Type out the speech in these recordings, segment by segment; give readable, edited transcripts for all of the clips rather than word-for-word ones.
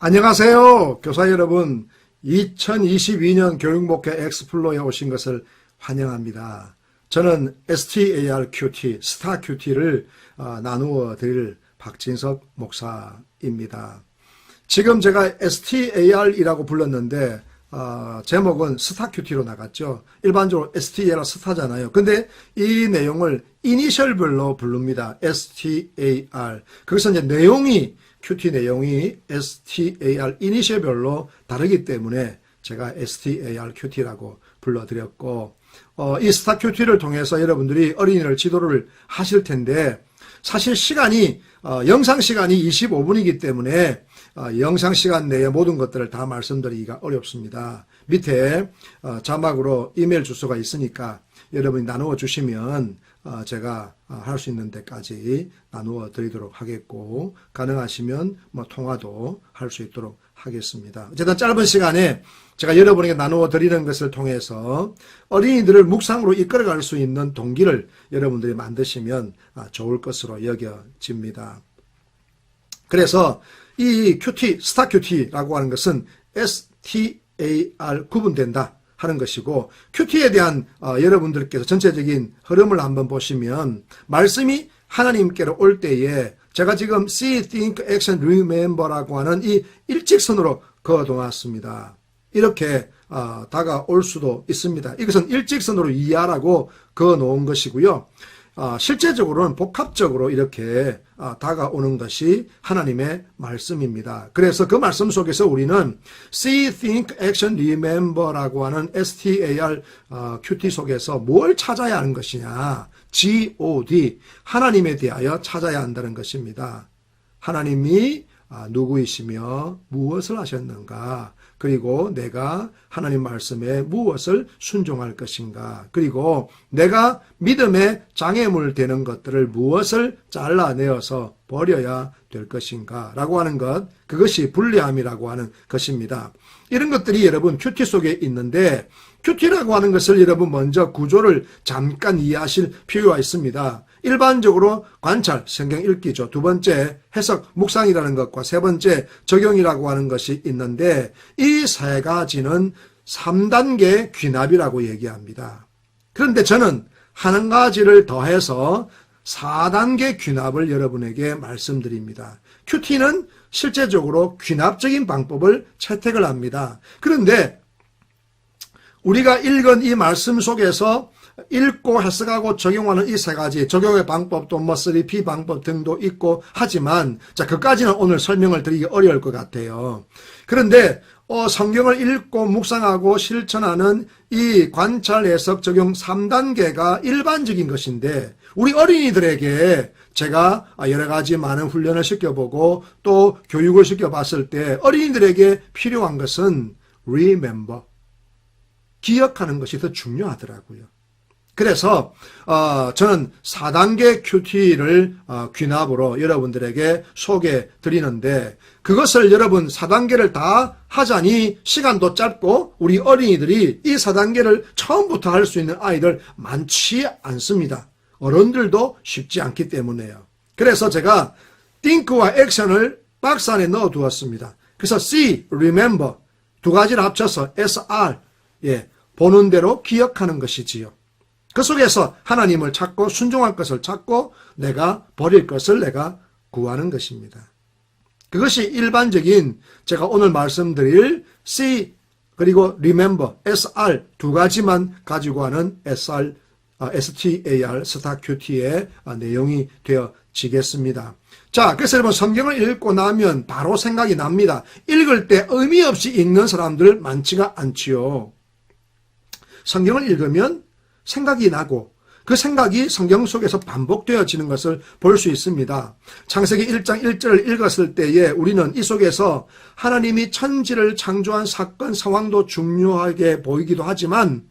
안녕하세요, 교사 여러분. 2022년 교육목회 엑스플로에 오신 것을 환영합니다. 저는 STARQT, 스타QT를 나누어 드릴 박진석 목사입니다. 지금 제가 STAR이라고 불렀는데 제목은 스타QT로 나갔죠. 일반적으로 STAR 스타잖아요. 근데 이 내용을 이니셜별로 부릅니다. STAR. 그래서 이제 내용이 QT 내용이 STAR 이니셜별로 다르기 때문에 제가 STAR QT라고 불러드렸고, 이 스타 QT를 통해서 여러분들이 어린이를 지도를 하실 텐데, 사실 시간이, 영상 시간이 25분이기 때문에, 영상 시간 내에 모든 것들을 다 말씀드리기가 어렵습니다. 밑에, 자막으로 이메일 주소가 있으니까 여러분이 나누어 주시면, 제가 할 수 있는 데까지 나누어 드리도록 하겠고, 가능하시면 통화도 할 수 있도록 하겠습니다. 어쨌든 짧은 시간에 제가 여러분에게 나누어 드리는 것을 통해서 어린이들을 묵상으로 이끌어갈 수 있는 동기를 여러분들이 만드시면 좋을 것으로 여겨집니다. 그래서 이 QT, 스타 QT라고 하는 것은 STAR 구분된다 하는 것이고, QT에 대한 여러분들께서 전체적인 흐름을 한번 보시면, 말씀이 하나님께로 올 때에 제가 지금 See, Think, Action, Remember라고 하는 이 일직선으로 그어놓았습니다. 이렇게 다가올 수도 있습니다. 이것은 일직선으로 이해하라고 그어놓은 것이고요. 실제적으로는 복합적으로 이렇게 다가오는 것이 하나님의 말씀입니다. 그래서 그 말씀 속에서 우리는 See, Think, Action, Remember라고 하는 STAR QT 속에서 뭘 찾아야 하는 것이냐, God, 하나님에 대하여 찾아야 한다는 것입니다. 하나님이 누구이시며 무엇을 하셨는가, 그리고 내가 하나님 말씀에 무엇을 순종할 것인가, 그리고 내가 믿음의 장애물 되는 것들을 무엇을 잘라내어서 버려야 될 것인가 라고 하는 것, 그것이 불리함이라고 하는 것입니다. 이런 것들이 여러분 QT 속에 있는데, QT라고 하는 것을 여러분 먼저 구조를 잠깐 이해하실 필요가 있습니다. 일반적으로 관찰, 성경 읽기죠. 두 번째, 해석, 묵상이라는 것과 세 번째, 적용이라고 하는 것이 있는데, 이 세 가지는 3단계 귀납이라고 얘기합니다. 그런데 저는 한 가지를 더해서 4단계 귀납을 여러분에게 말씀드립니다. QT는 실제적으로 귀납적인 방법을 채택을 합니다. 그런데 우리가 읽은 이 말씀 속에서 읽고 해석하고 적용하는 이 세 가지, 적용의 방법도 3P 방법 등도 있고 하지만, 자, 그까지는 오늘 설명을 드리기 어려울 것 같아요. 그런데 성경을 읽고 묵상하고 실천하는 이 관찰, 해석, 적용 3단계가 일반적인 것인데, 우리 어린이들에게 제가 여러 가지 많은 훈련을 시켜보고 또 교육을 시켜봤을 때 어린이들에게 필요한 것은 remember, 기억하는 것이 더 중요하더라고요. 그래서 저는 4단계 QT를 귀납으로 여러분들에게 소개해 드리는데, 그것을 여러분 4단계를 다 하자니 시간도 짧고 우리 어린이들이 이 4단계를 처음부터 할 수 있는 아이들 많지 않습니다. 어른들도 쉽지 않기 때문에요. 그래서 제가 think와 action을 박스 안에 넣어 두었습니다. 그래서 see, remember 두 가지를 합쳐서 SR, 보는 대로 기억하는 것이지요. 그 속에서 하나님을 찾고 순종할 것을 찾고 내가 버릴 것을 내가 구하는 것입니다. 그것이 일반적인 제가 오늘 말씀드릴 See 그리고 Remember, SR 두 가지만 가지고 하는 STAR, 스타QT의 내용이 되어지겠습니다. 자, 그래서 여러분 성경을 읽고 나면 바로 생각이 납니다. 읽을 때 의미 없이 읽는 사람들 많지가 않지요. 성경을 읽으면 생각이 나고 그 생각이 성경 속에서 반복되어지는 것을 볼 수 있습니다. 창세기 1장 1절을 읽었을 때에 우리는 이 속에서 하나님이 천지를 창조한 사건 상황도 중요하게 보이기도 하지만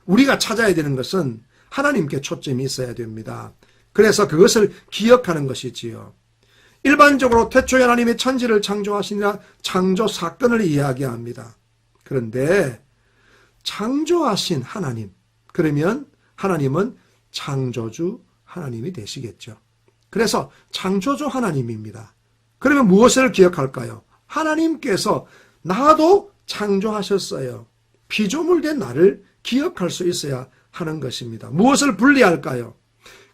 우리가 찾아야 되는 것은 하나님께 초점이 있어야 됩니다. 그래서 그것을 기억하는 것이지요. 일반적으로 태초에 하나님이 천지를 창조하시니라 창조 사건을 이야기합니다. 그런데 창조하신 하나님, 그러면 하나님은 창조주 하나님이 되시겠죠. 그래서 창조주 하나님입니다. 그러면 무엇을 기억할까요? 하나님께서 나도 창조하셨어요. 피조물된 나를 기억할 수 있어야 하는 것입니다. 무엇을 분리할까요?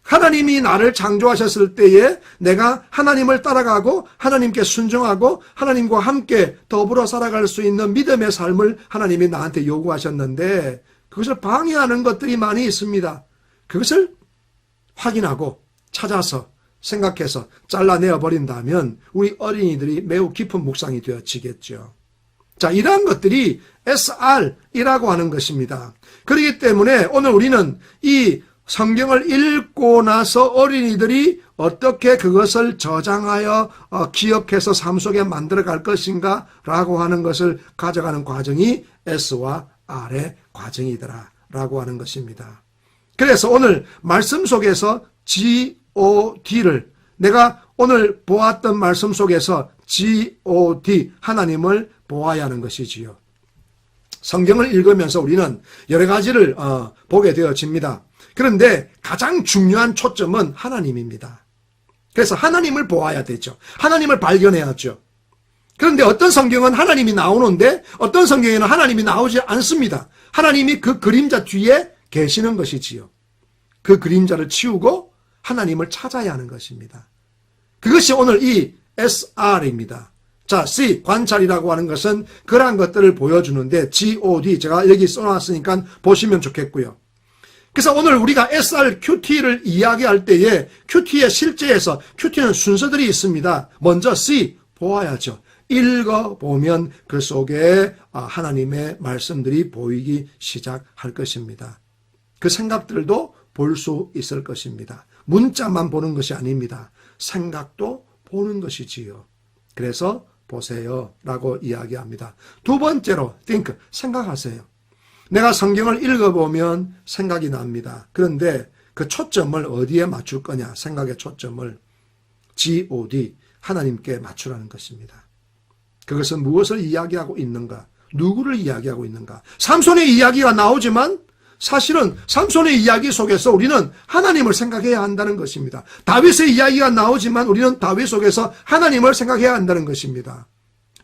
하나님이 나를 창조하셨을 때에 내가 하나님을 따라가고 하나님께 순종하고 하나님과 함께 더불어 살아갈 수 있는 믿음의 삶을 하나님이 나한테 요구하셨는데 그것을 방해하는 것들이 많이 있습니다. 그것을 확인하고 찾아서 생각해서 잘라내어 버린다면 우리 어린이들이 매우 깊은 묵상이 되어지겠죠. 자, 이러한 것들이 SR이라고 하는 것입니다. 그렇기 때문에 오늘 우리는 이 성경을 읽고 나서 어린이들이 어떻게 그것을 저장하여 기억해서 삶 속에 만들어 갈 것인가 라고 하는 것을 가져가는 과정이 S와 R의 과정이더라 라고 하는 것입니다. 그래서 오늘 말씀 속에서 G-O-D를 내가 오늘 보았던 말씀 속에서 G-O-D 하나님을 보아야 하는 것이지요. 성경을 읽으면서 우리는 여러 가지를 보게 되어집니다. 그런데 가장 중요한 초점은 하나님입니다. 그래서 하나님을 보아야 되죠. 하나님을 발견해야죠. 그런데 어떤 성경은 하나님이 나오는데 어떤 성경에는 하나님이 나오지 않습니다. 하나님이 그 그림자 뒤에 계시는 것이지요. 그 그림자를 치우고 하나님을 찾아야 하는 것입니다. 그것이 오늘 이 SR입니다. 자, C, 관찰이라고 하는 것은 그러한 것들을 보여주는데 GOD 제가 여기 써놨으니까 보시면 좋겠고요. 그래서 오늘 우리가 SR, QT를 이야기할 때에 QT의 실제에서 QT는 순서들이 있습니다. 먼저 C, 보아야죠. 읽어보면 그 속에 하나님의 말씀들이 보이기 시작할 것입니다. 그 생각들도 볼 수 있을 것입니다. 문자만 보는 것이 아닙니다. 생각도 보는 것이지요. 그래서 보세요 라고 이야기합니다. 두 번째로 think, 생각하세요. 내가 성경을 읽어보면 생각이 납니다. 그런데 그 초점을 어디에 맞출 거냐, 생각의 초점을 G-O-D, 하나님께 맞추라는 것입니다. 그것은 무엇을 이야기하고 있는가, 누구를 이야기하고 있는가. 삼손의 이야기가 나오지만 사실은 삼손의 이야기 속에서 우리는 하나님을 생각해야 한다는 것입니다. 다윗의 이야기가 나오지만 우리는 다윗 속에서 하나님을 생각해야 한다는 것입니다.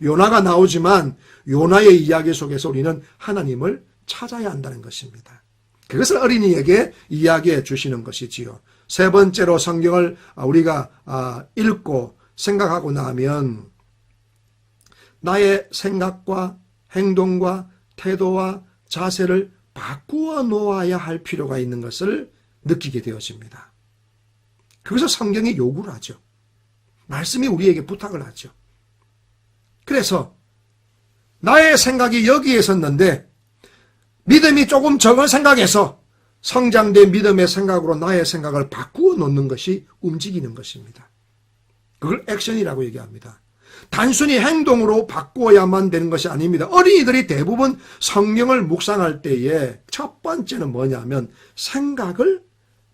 요나가 나오지만 요나의 이야기 속에서 우리는 하나님을 찾아야 한다는 것입니다. 그것을 어린이에게 이야기해 주시는 것이지요. 세 번째로 성경을 우리가 읽고 생각하고 나면 나의 생각과 행동과 태도와 자세를 바꾸어 놓아야 할 필요가 있는 것을 느끼게 되어집니다. 그것을 성경이 요구를 하죠. 말씀이 우리에게 부탁을 하죠. 그래서 나의 생각이 여기에 있었는데 믿음이 조금 적은 생각에서 성장된 믿음의 생각으로 나의 생각을 바꾸어 놓는 것이 움직이는 것입니다. 그걸 액션이라고 얘기합니다. 단순히 행동으로 바꾸어야만 되는 것이 아닙니다. 어린이들이 대부분 성경을 묵상할 때에 첫 번째는 뭐냐면 생각을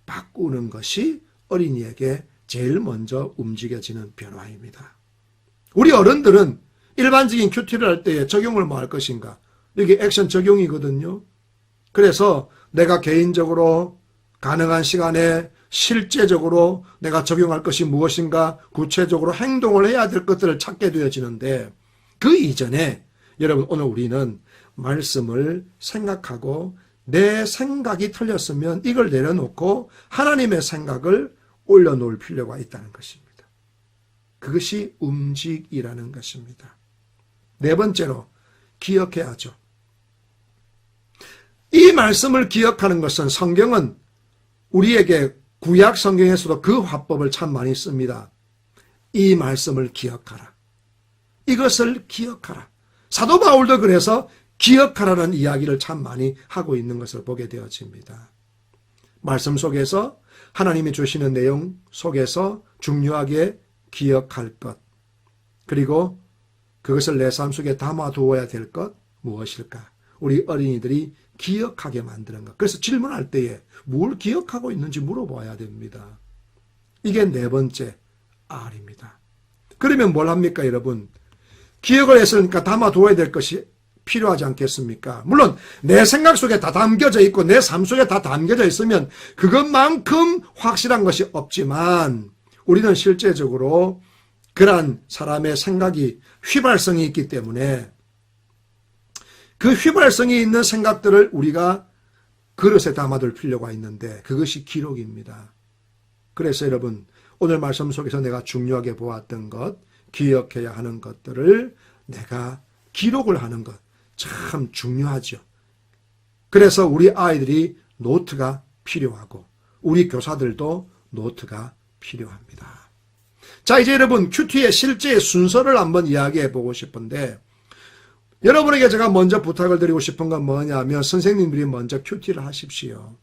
바꾸는 것이 어린이에게 제일 먼저 움직여지는 변화입니다. 우리 어른들은 일반적인 큐티를 할 때에 적용을 뭐 할 것인가? 이게 액션 적용이거든요. 그래서 내가 개인적으로 가능한 시간에 실제적으로 내가 적용할 것이 무엇인가 구체적으로 행동을 해야 될 것들을 찾게 되어지는데 그 이전에 여러분 오늘 우리는 말씀을 생각하고 내 생각이 틀렸으면 이걸 내려놓고 하나님의 생각을 올려놓을 필요가 있다는 것입니다. 그것이 움직이라는 것입니다. 네 번째로 기억해야죠. 이 말씀을 기억하는 것은 성경은 우리에게 구약 성경에서도 그 화법을 참 많이 씁니다. 이 말씀을 기억하라. 이것을 기억하라. 사도 바울도 그래서 기억하라는 이야기를 참 많이 하고 있는 것을 보게 되어집니다. 말씀 속에서 하나님이 주시는 내용 속에서 중요하게 기억할 것, 그리고 그것을 내 삶 속에 담아두어야 될 것 무엇일까? 우리 어린이들이 기억하게 만드는 것. 그래서 질문할 때에 뭘 기억하고 있는지 물어봐야 됩니다. 이게 네 번째 R입니다. 그러면 뭘 합니까, 여러분? 기억을 했으니까 담아두어야 될 것이 필요하지 않겠습니까? 물론 내 생각 속에 다 담겨져 있고 내 삶 속에 다 담겨져 있으면 그것만큼 확실한 것이 없지만 우리는 실제적으로 그러한 사람의 생각이 휘발성이 있기 때문에 그 휘발성이 있는 생각들을 우리가 그릇에 담아둘 필요가 있는데 그것이 기록입니다. 그래서 여러분 오늘 말씀 속에서 내가 중요하게 보았던 것, 기억해야 하는 것들을 내가 기록을 하는 것 참 중요하죠. 그래서 우리 아이들이 노트가 필요하고 우리 교사들도 노트가 필요합니다. 자, 이제 여러분 큐티의 실제 순서를 한번 이야기해 보고 싶은데 여러분에게 제가 먼저 부탁을 드리고 싶은 건 뭐냐면 선생님들이 먼저 큐티를 하십시오.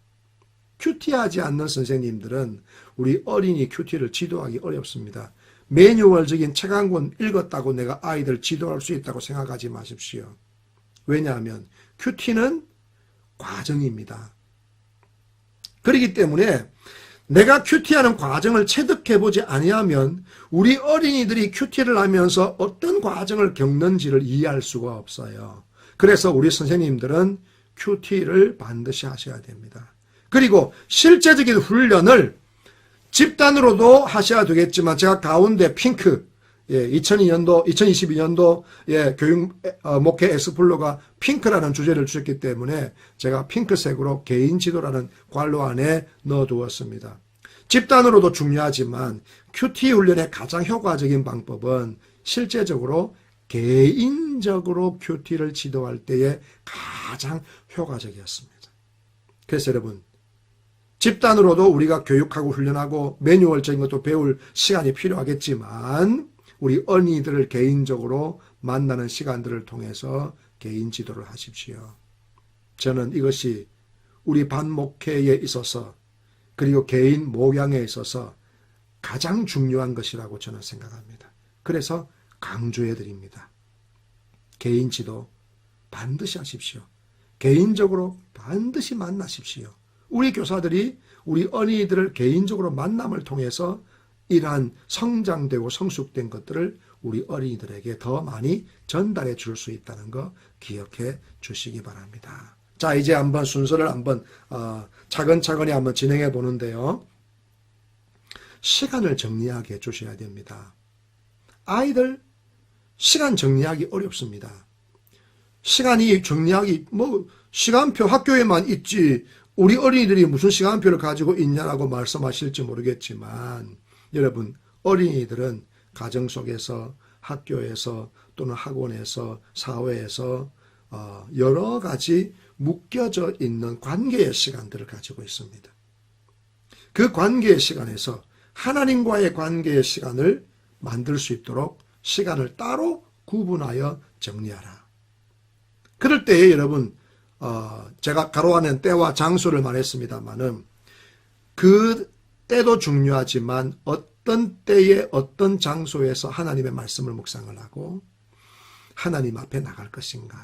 큐티하지 않는 선생님들은 우리 어린이 큐티를 지도하기 어렵습니다. 매뉴얼적인 책 한 권 읽었다고 내가 아이들 지도할 수 있다고 생각하지 마십시오. 왜냐하면 큐티는 과정입니다. 그렇기 때문에 내가 큐티하는 과정을 체득해보지 아니하면 우리 어린이들이 큐티를 하면서 어떤 과정을 겪는지를 이해할 수가 없어요. 그래서 우리 선생님들은 큐티를 반드시 하셔야 됩니다. 그리고 실제적인 훈련을 집단으로도 하셔야 되겠지만 제가 가운데 핑크 2022년도 교육 목회 엑스플로가 핑크라는 주제를 주셨기 때문에 제가 핑크색으로 개인 지도라는 괄호 안에 넣어두었습니다. 집단으로도 중요하지만 큐티 훈련의 가장 효과적인 방법은 실제적으로 개인적으로 큐티를 지도할 때에 가장 효과적이었습니다. 그래서 여러분 집단으로도 우리가 교육하고 훈련하고 매뉴얼적인 것도 배울 시간이 필요하겠지만 우리 어린이들을 개인적으로 만나는 시간들을 통해서 개인 지도를 하십시오. 저는 이것이 우리 반목회에 있어서 그리고 개인 목양에 있어서 가장 중요한 것이라고 저는 생각합니다. 그래서 강조해 드립니다. 개인 지도 반드시 하십시오. 개인적으로 반드시 만나십시오. 우리 교사들이 우리 어린이들을 개인적으로 만남을 통해서 이러한 성장되고 성숙된 것들을 우리 어린이들에게 더 많이 전달해 줄 수 있다는 거 기억해 주시기 바랍니다. 자, 이제 한번 순서를 한번 차근차근히 한번 진행해 보는데요. 시간을 정리하게 해 주셔야 됩니다. 아이들 시간 정리하기 어렵습니다. 시간이 정리하기 시간표 학교에만 있지 우리 어린이들이 무슨 시간표를 가지고 있냐라고 말씀하실지 모르겠지만 여러분 어린이들은 가정 속에서 학교에서 또는 학원에서 사회에서 여러 가지 묶여져 있는 관계의 시간들을 가지고 있습니다. 그 관계의 시간에서 하나님과의 관계의 시간을 만들 수 있도록 시간을 따로 구분하여 정리하라. 그럴 때에 여러분 제가 가로하는 때와 장소를 말했습니다마는 그 때도 중요하지만 어떤 때에 어떤 장소에서 하나님의 말씀을 묵상을 하고 하나님 앞에 나갈 것인가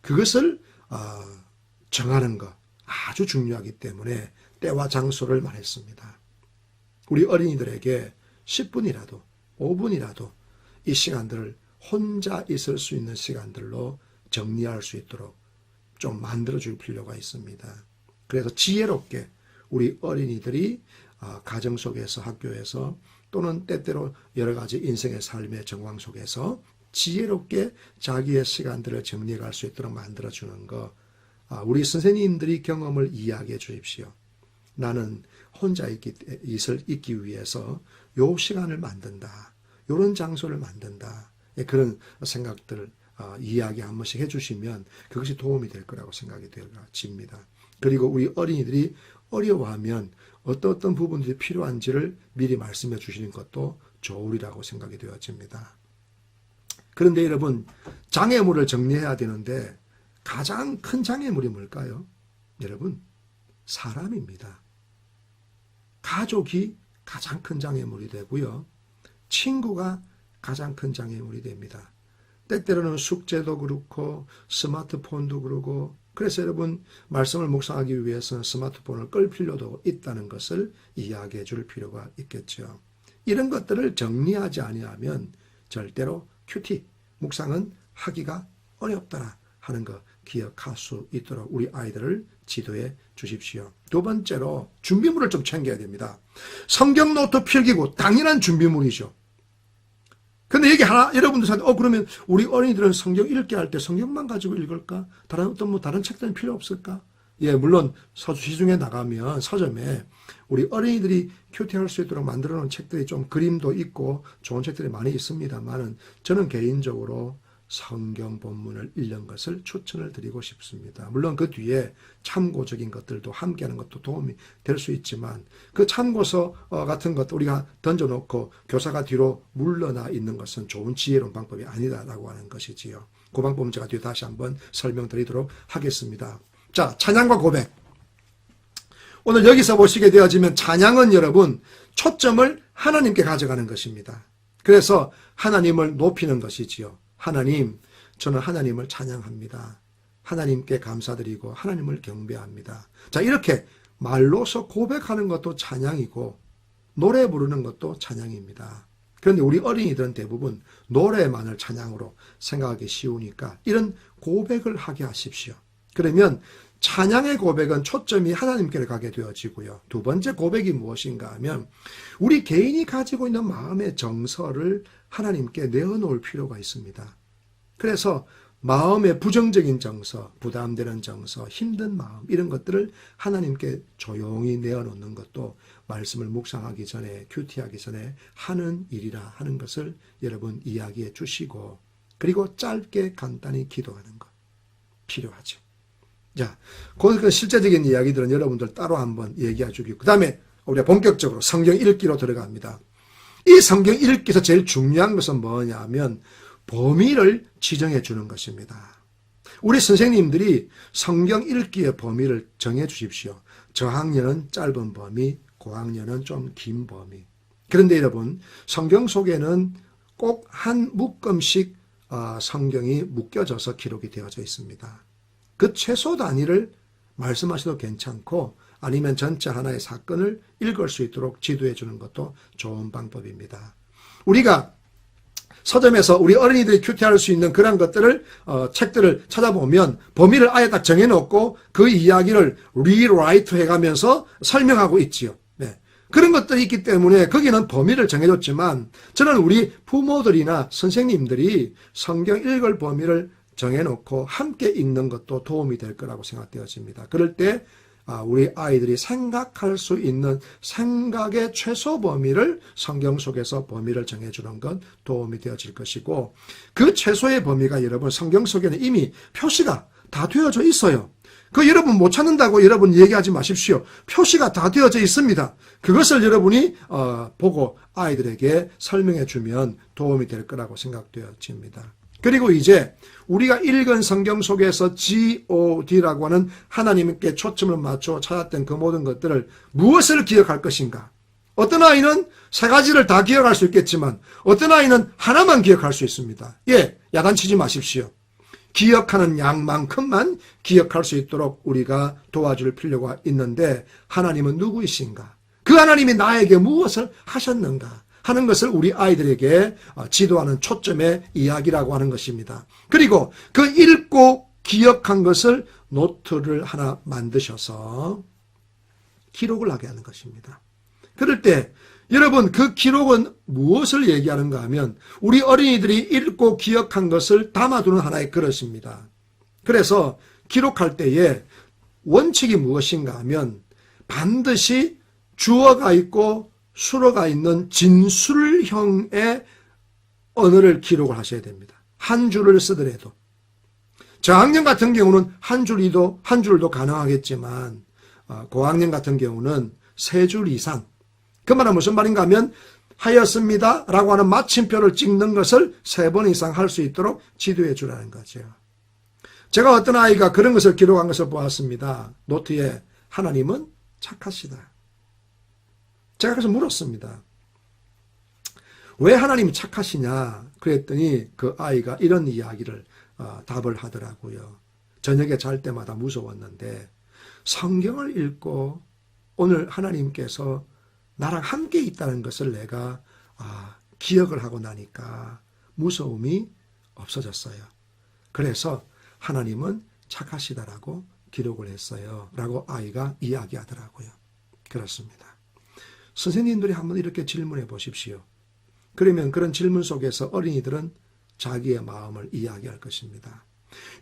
그것을 정하는 것 아주 중요하기 때문에 때와 장소를 말했습니다. 우리 어린이들에게 10분이라도 5분이라도 이 시간들을 혼자 있을 수 있는 시간들로 정리할 수 있도록 좀 만들어줄 필요가 있습니다. 그래서 지혜롭게 우리 어린이들이 가정 속에서 학교에서 또는 때때로 여러 가지 인생의 삶의 정황 속에서 지혜롭게 자기의 시간들을 정리해 갈 수 있도록 만들어주는 것 우리 선생님들이 경험을 이야기해 주십시오. 나는 혼자 있기 위해서 요 시간을 만든다. 요런 장소를 만든다. 그런 생각들을 이야기 한 번씩 해주시면 그것이 도움이 될 거라고 생각이 되어집니다. 그리고 우리 어린이들이 어려워하면 어떤 부분들이 필요한지를 미리 말씀해 주시는 것도 좋으리라고 생각이 되어집니다. 그런데 여러분 장애물을 정리해야 되는데 가장 큰 장애물이 뭘까요? 여러분 사람입니다. 가족이 가장 큰 장애물이 되고요. 친구가 가장 큰 장애물이 됩니다. 때때로는 숙제도 그렇고 스마트폰도 그러고 그래서 여러분 말씀을 묵상하기 위해서는 스마트폰을 끌 필요도 있다는 것을 이야기해 줄 필요가 있겠죠. 이런 것들을 정리하지 아니하면 절대로 큐티 묵상은 하기가 어렵더라 하는 거 기억할 수 있도록 우리 아이들을 지도해 주십시오. 두 번째로 준비물을 좀 챙겨야 됩니다. 성경 노트 필기구 당연한 준비물이죠. 근데 여기 하나 여러분들한테 그러면 우리 어린이들은 성경 읽게 할 때 성경만 가지고 읽을까? 다른 책들은 필요 없을까? 예, 물론 시중에 나가면 서점에 우리 어린이들이 큐티할 수 있도록 만들어 놓은 책들이 좀 그림도 있고 좋은 책들이 많이 있습니다만은 저는 개인적으로 성경 본문을 읽는 것을 추천을 드리고 싶습니다. 물론 그 뒤에 참고적인 것들도 함께하는 것도 도움이 될 수 있지만 그 참고서 같은 것 우리가 던져놓고 교사가 뒤로 물러나 있는 것은 좋은 지혜로운 방법이 아니다라고 하는 것이지요. 그 방법은 제가 뒤에 다시 한번 설명드리도록 하겠습니다. 자, 찬양과 고백. 오늘 여기서 보시게 되어지면 찬양은 여러분 초점을 하나님께 가져가는 것입니다. 그래서 하나님을 높이는 것이지요. 하나님, 저는 하나님을 찬양합니다. 하나님께 감사드리고 하나님을 경배합니다. 자, 이렇게 말로서 고백하는 것도 찬양이고 노래 부르는 것도 찬양입니다. 그런데 우리 어린이들은 대부분 노래만을 찬양으로 생각하기 쉬우니까 이런 고백을 하게 하십시오. 그러면 찬양의 고백은 초점이 하나님께 가게 되어지고요. 두 번째 고백이 무엇인가 하면 우리 개인이 가지고 있는 마음의 정서를 하나님께 내어놓을 필요가 있습니다. 그래서 마음의 부정적인 정서, 부담되는 정서, 힘든 마음 이런 것들을 하나님께 조용히 내어놓는 것도 말씀을 묵상하기 전에 큐티하기 전에 하는 일이라 하는 것을 여러분 이야기해 주시고 그리고 짧게 간단히 기도하는 것 필요하죠. 자, 그 실제적인 이야기들은 여러분들 따로 한번 얘기해 주기고 그 다음에 우리가 본격적으로 성경 읽기로 들어갑니다. 이 성경 읽기에서 제일 중요한 것은 뭐냐면 범위를 지정해 주는 것입니다. 우리 선생님들이 성경 읽기의 범위를 정해 주십시오. 저학년은 짧은 범위, 고학년은 좀 긴 범위. 그런데 여러분 성경 속에는 꼭 한 묶음씩 성경이 묶여져서 기록이 되어져 있습니다. 그 최소 단위를 말씀하셔도 괜찮고 아니면 전체 하나의 사건을 읽을 수 있도록 지도해 주는 것도 좋은 방법입니다. 우리가 서점에서 우리 어린이들이 큐티할 수 있는 그런 것들을 책들을 찾아보면 범위를 아예 딱 정해놓고 그 이야기를 리라이트 해가면서 설명하고 있지요. 네. 그런 것들이 있기 때문에 거기는 범위를 정해줬지만 저는 우리 부모들이나 선생님들이 성경 읽을 범위를 정해놓고 함께 읽는 것도 도움이 될 거라고 생각되어집니다. 그럴 때 우리 아이들이 생각할 수 있는 생각의 최소 범위를 성경 속에서 범위를 정해주는 건 도움이 되어질 것이고 그 최소의 범위가 여러분 성경 속에는 이미 표시가 다 되어져 있어요. 그 여러분 못 찾는다고 여러분 얘기하지 마십시오. 표시가 다 되어져 있습니다. 그것을 여러분이 보고 아이들에게 설명해 주면 도움이 될 거라고 생각되어집니다. 그리고 이제 우리가 읽은 성경 속에서 GOD라고 하는 하나님께 초점을 맞춰 찾았던 그 모든 것들을 무엇을 기억할 것인가? 어떤 아이는 세 가지를 다 기억할 수 있겠지만 어떤 아이는 하나만 기억할 수 있습니다. 예, 야단치지 마십시오. 기억하는 양만큼만 기억할 수 있도록 우리가 도와줄 필요가 있는데 하나님은 누구이신가? 그 하나님이 나에게 무엇을 하셨는가? 하는 것을 우리 아이들에게 지도하는 초점의 이야기라고 하는 것입니다. 그리고 그 읽고 기억한 것을 노트를 하나 만드셔서 기록을 하게 하는 것입니다. 그럴 때 여러분 그 기록은 무엇을 얘기하는가 하면 우리 어린이들이 읽고 기억한 것을 담아두는 하나의 그릇입니다. 그래서 기록할 때에 원칙이 무엇인가 하면 반드시 주어가 있고 수어가 있는 진술형의 언어를 기록을 하셔야 됩니다. 한 줄을 쓰더라도. 저학년 같은 경우는 한 줄도 가능하겠지만 고학년 같은 경우는 세 줄 이상. 그 말은 무슨 말인가 하면 하였습니다 라고 하는 마침표를 찍는 것을 3번 이상 할 수 있도록 지도해 주라는 거죠. 제가 어떤 아이가 그런 것을 기록한 것을 보았습니다. 노트에 하나님은 착하시다. 제가 그래서 물었습니다. 왜 하나님이 착하시냐? 그랬더니 그 아이가 이런 이야기를 답을 하더라고요. 저녁에 잘 때마다 무서웠는데 성경을 읽고 오늘 하나님께서 나랑 함께 있다는 것을 내가 기억을 하고 나니까 무서움이 없어졌어요. 그래서 하나님은 착하시다라고 기록을 했어요. 라고 아이가 이야기하더라고요. 그렇습니다. 선생님들이 한번 이렇게 질문해 보십시오. 그러면 그런 질문 속에서 어린이들은 자기의 마음을 이야기할 것입니다.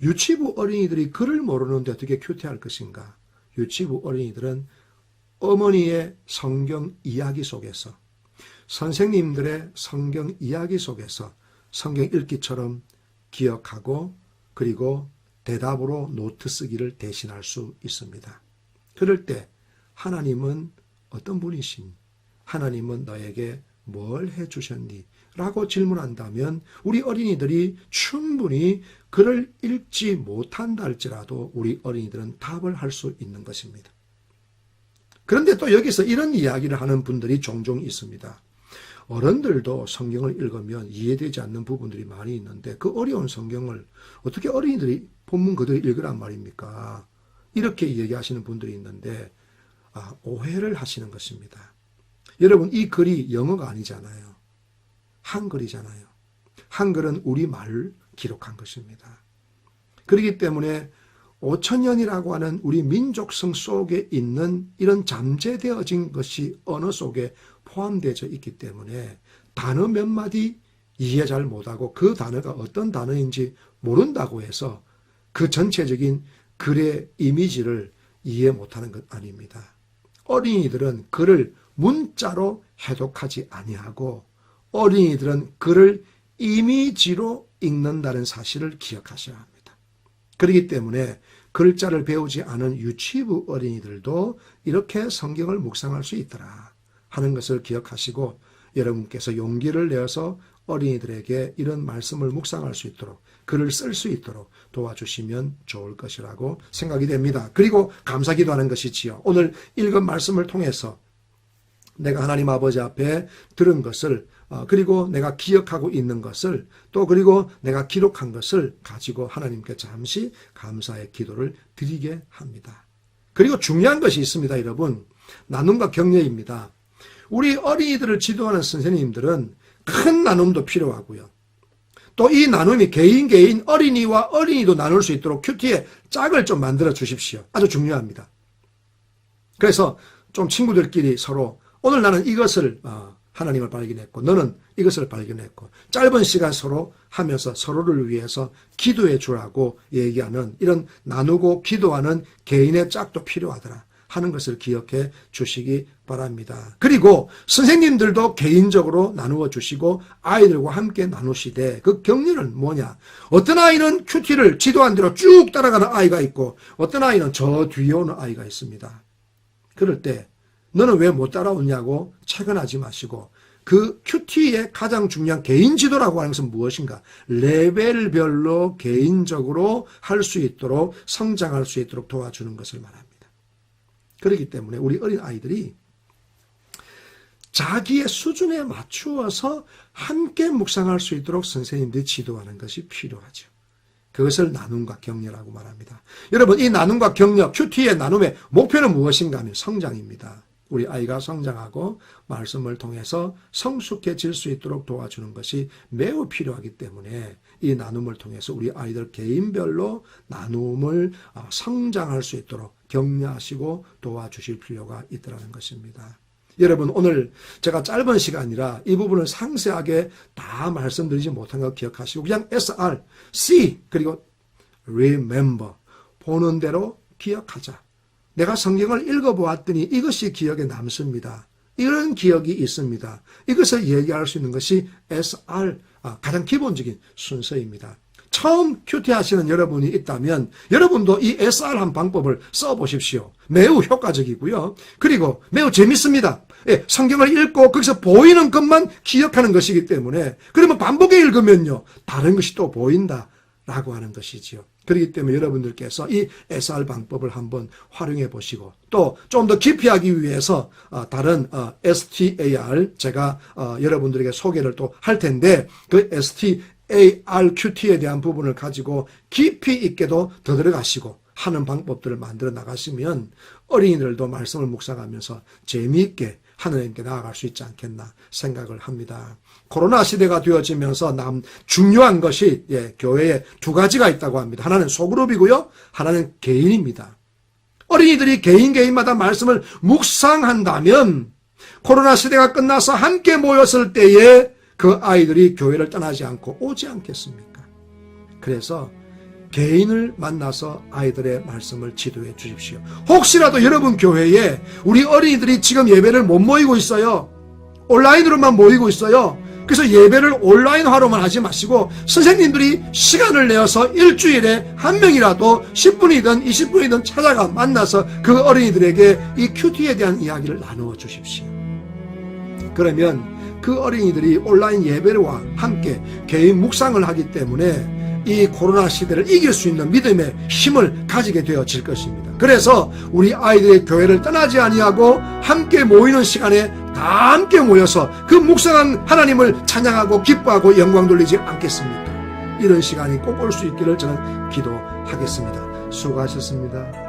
유치부 어린이들이 글을 모르는데 어떻게 큐티할 것인가? 유치부 어린이들은 어머니의 성경 이야기 속에서, 선생님들의 성경 이야기 속에서 성경 읽기처럼 기억하고 그리고 대답으로 노트 쓰기를 대신할 수 있습니다. 그럴 때 하나님은 어떤 분이신, 하나님은 너에게 뭘 해주셨니? 라고 질문한다면 우리 어린이들이 충분히 글을 읽지 못한다 할지라도 우리 어린이들은 답을 할 수 있는 것입니다. 그런데 또 여기서 이런 이야기를 하는 분들이 종종 있습니다. 어른들도 성경을 읽으면 이해되지 않는 부분들이 많이 있는데 그 어려운 성경을 어떻게 어린이들이 본문 그대로 읽으란 말입니까? 이렇게 얘기하시는 분들이 있는데 오해를 하시는 것입니다. 여러분, 이 글이 영어가 아니잖아요. 한글이잖아요. 한글은 우리말을 기록한 것입니다. 그렇기 때문에 5천년이라고 하는 우리 민족성 속에 있는 이런 잠재되어진 것이 언어 속에 포함되어 있기 때문에 단어 몇 마디 이해 잘 못하고 그 단어가 어떤 단어인지 모른다고 해서 그 전체적인 글의 이미지를 이해 못하는 것 아닙니다. 어린이들은 글을 문자로 해독하지 아니하고 어린이들은 글을 이미지로 읽는다는 사실을 기억하셔야 합니다. 그렇기 때문에 글자를 배우지 않은 유치부 어린이들도 이렇게 성경을 묵상할 수 있더라 하는 것을 기억하시고 여러분께서 용기를 내어서 어린이들에게 이런 말씀을 묵상할 수 있도록 글을 쓸 수 있도록 도와주시면 좋을 것이라고 생각이 됩니다. 그리고 감사기도 하는 것이지요. 오늘 읽은 말씀을 통해서 내가 하나님 아버지 앞에 들은 것을 그리고 내가 기억하고 있는 것을 또 그리고 내가 기록한 것을 가지고 하나님께 잠시 감사의 기도를 드리게 합니다. 그리고 중요한 것이 있습니다, 여러분. 나눔과 격려입니다. 우리 어린이들을 지도하는 선생님들은 큰 나눔도 필요하고요. 또 이 나눔이 개인 어린이와 어린이도 나눌 수 있도록 큐티에 짝을 좀 만들어 주십시오. 아주 중요합니다. 그래서 좀 친구들끼리 서로 오늘 나는 이것을 하나님을 발견했고 너는 이것을 발견했고 짧은 시간 서로 하면서 서로를 위해서 기도해 주라고 얘기하는 이런 나누고 기도하는 개인의 짝도 필요하더라 하는 것을 기억해 주시기 바랍니다. 그리고 선생님들도 개인적으로 나누어 주시고 아이들과 함께 나누시되 그 격려는 뭐냐? 어떤 아이는 큐티를 지도한 대로 쭉 따라가는 아이가 있고 어떤 아이는 저 뒤에 오는 아이가 있습니다. 그럴 때 너는 왜 못 따라오냐고 채근하지 마시고 그 큐티의 가장 중요한 개인 지도라고 하는 것은 무엇인가? 레벨별로 개인적으로 할 수 있도록 성장할 수 있도록 도와주는 것을 말합니다. 그렇기 때문에 우리 어린 아이들이 자기의 수준에 맞추어서 함께 묵상할 수 있도록 선생님들이 지도하는 것이 필요하죠. 그것을 나눔과 격려라고 말합니다. 여러분, 이 나눔과 격려, 큐티의 나눔의 목표는 무엇인가 하면 성장입니다. 우리 아이가 성장하고 말씀을 통해서 성숙해질 수 있도록 도와주는 것이 매우 필요하기 때문에 이 나눔을 통해서 우리 아이들 개인별로 나눔을 성장할 수 있도록 격려하시고 도와주실 필요가 있다는 것입니다. 여러분, 오늘 제가 짧은 시간이라 이 부분을 상세하게 다 말씀드리지 못한 거 기억하시고 그냥 SR, C 그리고 Remember 보는 대로 기억하자. 내가 성경을 읽어보았더니 이것이 기억에 남습니다. 이런 기억이 있습니다. 이것을 얘기할 수 있는 것이 SR, 가장 기본적인 순서입니다. 처음 큐티 하시는 여러분이 있다면 여러분도 이 SR 한 방법을 써보십시오. 매우 효과적이고요. 그리고 매우 재밌습니다. 성경을 읽고 거기서 보이는 것만 기억하는 것이기 때문에 그러면 반복해 읽으면요. 다른 것이 또 보인다. 라고 하는 것이지요. 그렇기 때문에 여러분들께서 이 SR 방법을 한번 활용해 보시고 또 좀 더 깊이 하기 위해서 다른 STAR 제가 여러분들에게 소개를 또 할 텐데 그 STARQT에 대한 부분을 가지고 깊이 있게도 더 들어가시고 하는 방법들을 만들어 나가시면 어린이들도 말씀을 묵상하면서 재미있게 하나님께 나아갈 수 있지 않겠나 생각을 합니다. 코로나 시대가 되어지면서 중요한 것이 교회에 두 가지가 있다고 합니다. 하나는 소그룹이고요. 하나는 개인입니다. 어린이들이 개인마다 말씀을 묵상한다면 코로나 시대가 끝나서 함께 모였을 때에 그 아이들이 교회를 떠나지 않고 오지 않겠습니까? 그래서 개인을 만나서 아이들의 말씀을 지도해 주십시오. 혹시라도 여러분 교회에 우리 어린이들이 지금 예배를 못 모이고 있어요. 온라인으로만 모이고 있어요. 그래서 예배를 온라인화로만 하지 마시고 선생님들이 시간을 내어서 일주일에 한 명이라도 10분이든 20분이든 찾아가 만나서 그 어린이들에게 이 큐티에 대한 이야기를 나누어 주십시오. 그러면 그 어린이들이 온라인 예배와 함께 개인 묵상을 하기 때문에 이 코로나 시대를 이길 수 있는 믿음의 힘을 가지게 되어질 것입니다. 그래서 우리 아이들의 교회를 떠나지 아니하고 함께 모이는 시간에 다 함께 모여서 그 묵상한 하나님을 찬양하고 기뻐하고 영광 돌리지 않겠습니까? 이런 시간이 꼭 올 수 있기를 저는 기도하겠습니다. 수고하셨습니다.